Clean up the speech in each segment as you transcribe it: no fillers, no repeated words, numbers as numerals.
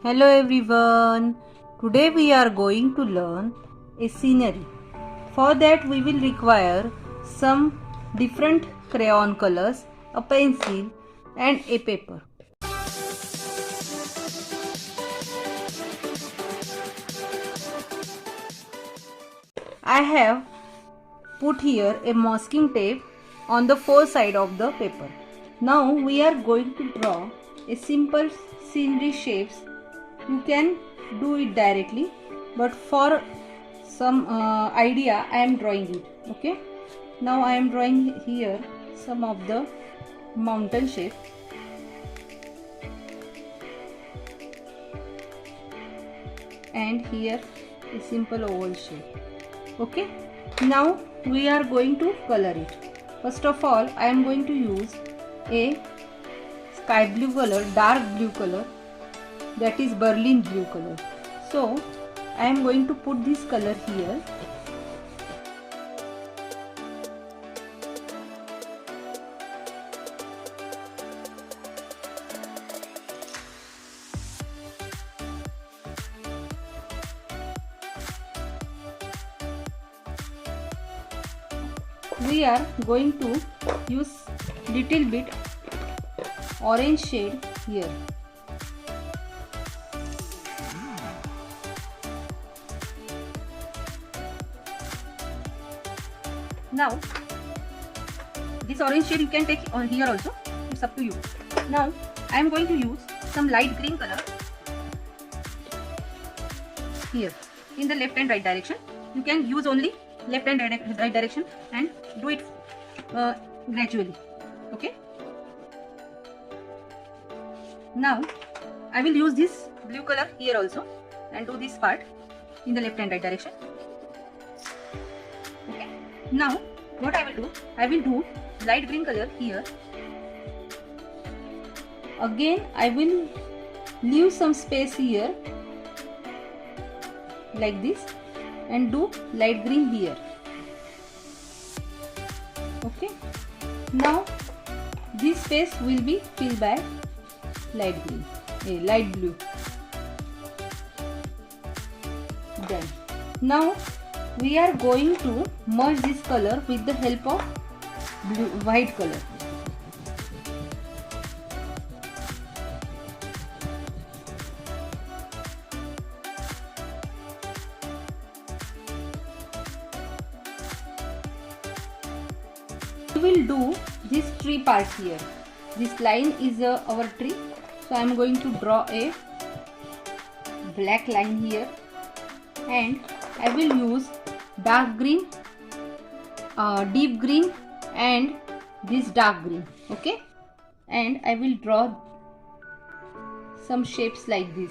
Hello everyone. Today we are going to learn a scenery. For that we will require some different crayon colors, a pencil and a paper. I have put here a masking tape on the four side of the paper. Now we are going to draw a simple scenery shapes. You can do it directly, but for some idea I am drawing it. Okay, now I am drawing here some of the mountain shape. And here a simple oval shape. Okay, now we are going to color it. First of all, I am going to use a sky blue color, dark blue color, that is Berlin blue color. So I am going to put this color here. We are going to use little bit orange shade here. Now this orange shade you can take on here also, it's up to you. Now I am going to use some light green color here in the left and right direction. You can use only left and right direction and do it gradually. Okay, now I will use this blue color here also and do this part in the left and right direction. Okay, now what I will do light green color here. Again I will leave some space here like this and do light green here. Okay, now this space will be filled by light green, light blue. Done. Now we are going to merge this color with the help of white color. We will do this tree part here. This line is our tree, so I am going to draw a black line here and I will use dark green, deep green and this dark green. Okay, and I will draw some shapes like this.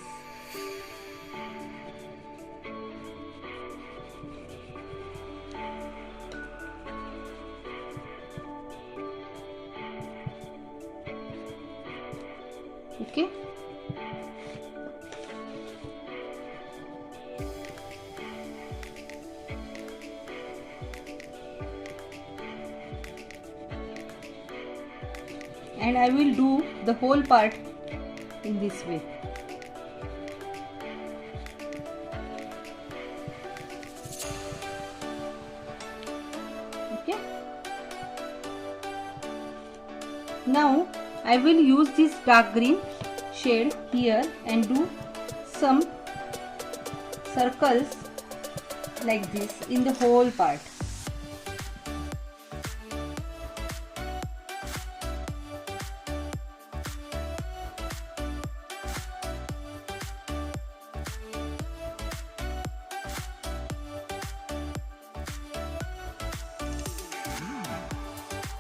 Okay, and I will do the whole part in this way. Okay, now I will use this dark green shade here and do some circles like this in the whole part.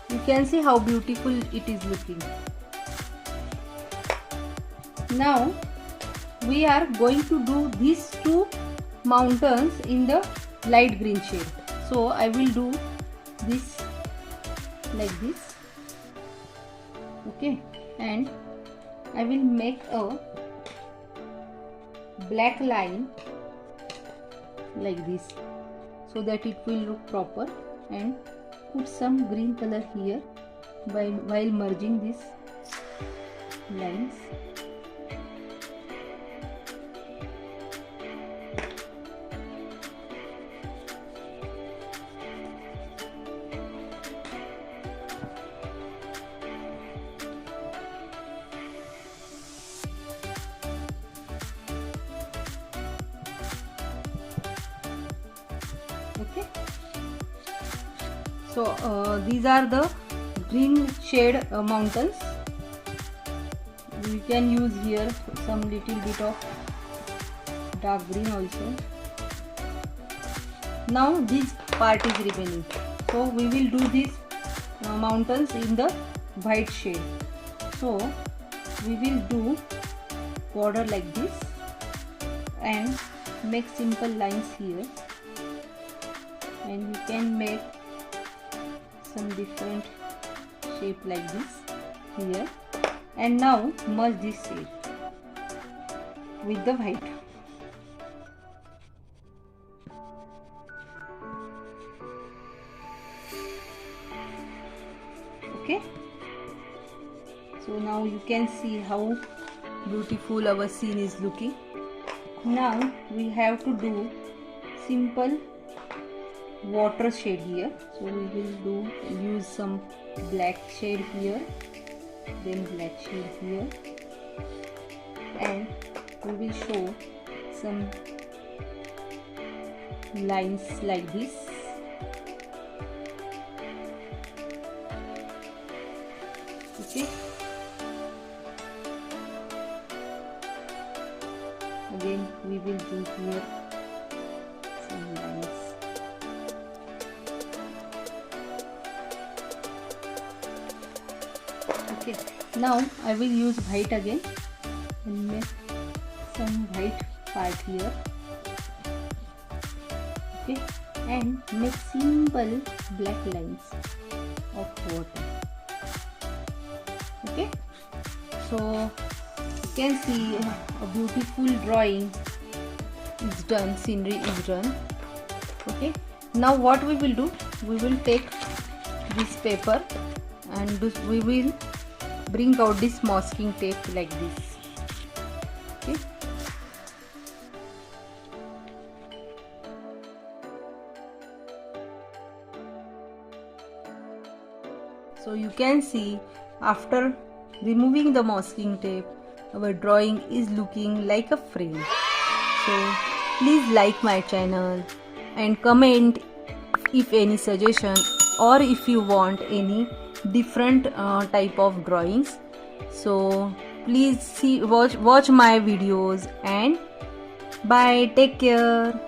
You can see how beautiful it is looking. Now we are going to do these two mountains in the light green shade. So I will do this like this. Okay, and I will make a black line like this so that it will look proper, and put some green color here while merging these lines. So these are the green shade mountains. We can use here some little bit of dark green also. Now this part is remaining, so we will do these mountains in the white shade. So we will do border like this and make simple lines here, and we can make some different shape like this here. And now merge this shade with the white. Okay, so now you can see how beautiful our scene is looking. Now we have to do simple water shade here, so we will use some black shade here, then black shade here, and we will show some lines like this. Okay, again we will do here some lines. Okay, now I will use white again and make some white part here. Okay, and make simple black lines of water. Okay, so you can see a beautiful drawing is done, scenery is done. Okay, now what we will do, we will take this paper and we will bring out this masking tape like this. Okay, so you can see after removing the masking tape, our drawing is looking like a frame. So please like my channel and comment if any suggestion, or if you want any different type of drawings. So please watch my videos, and bye, take care.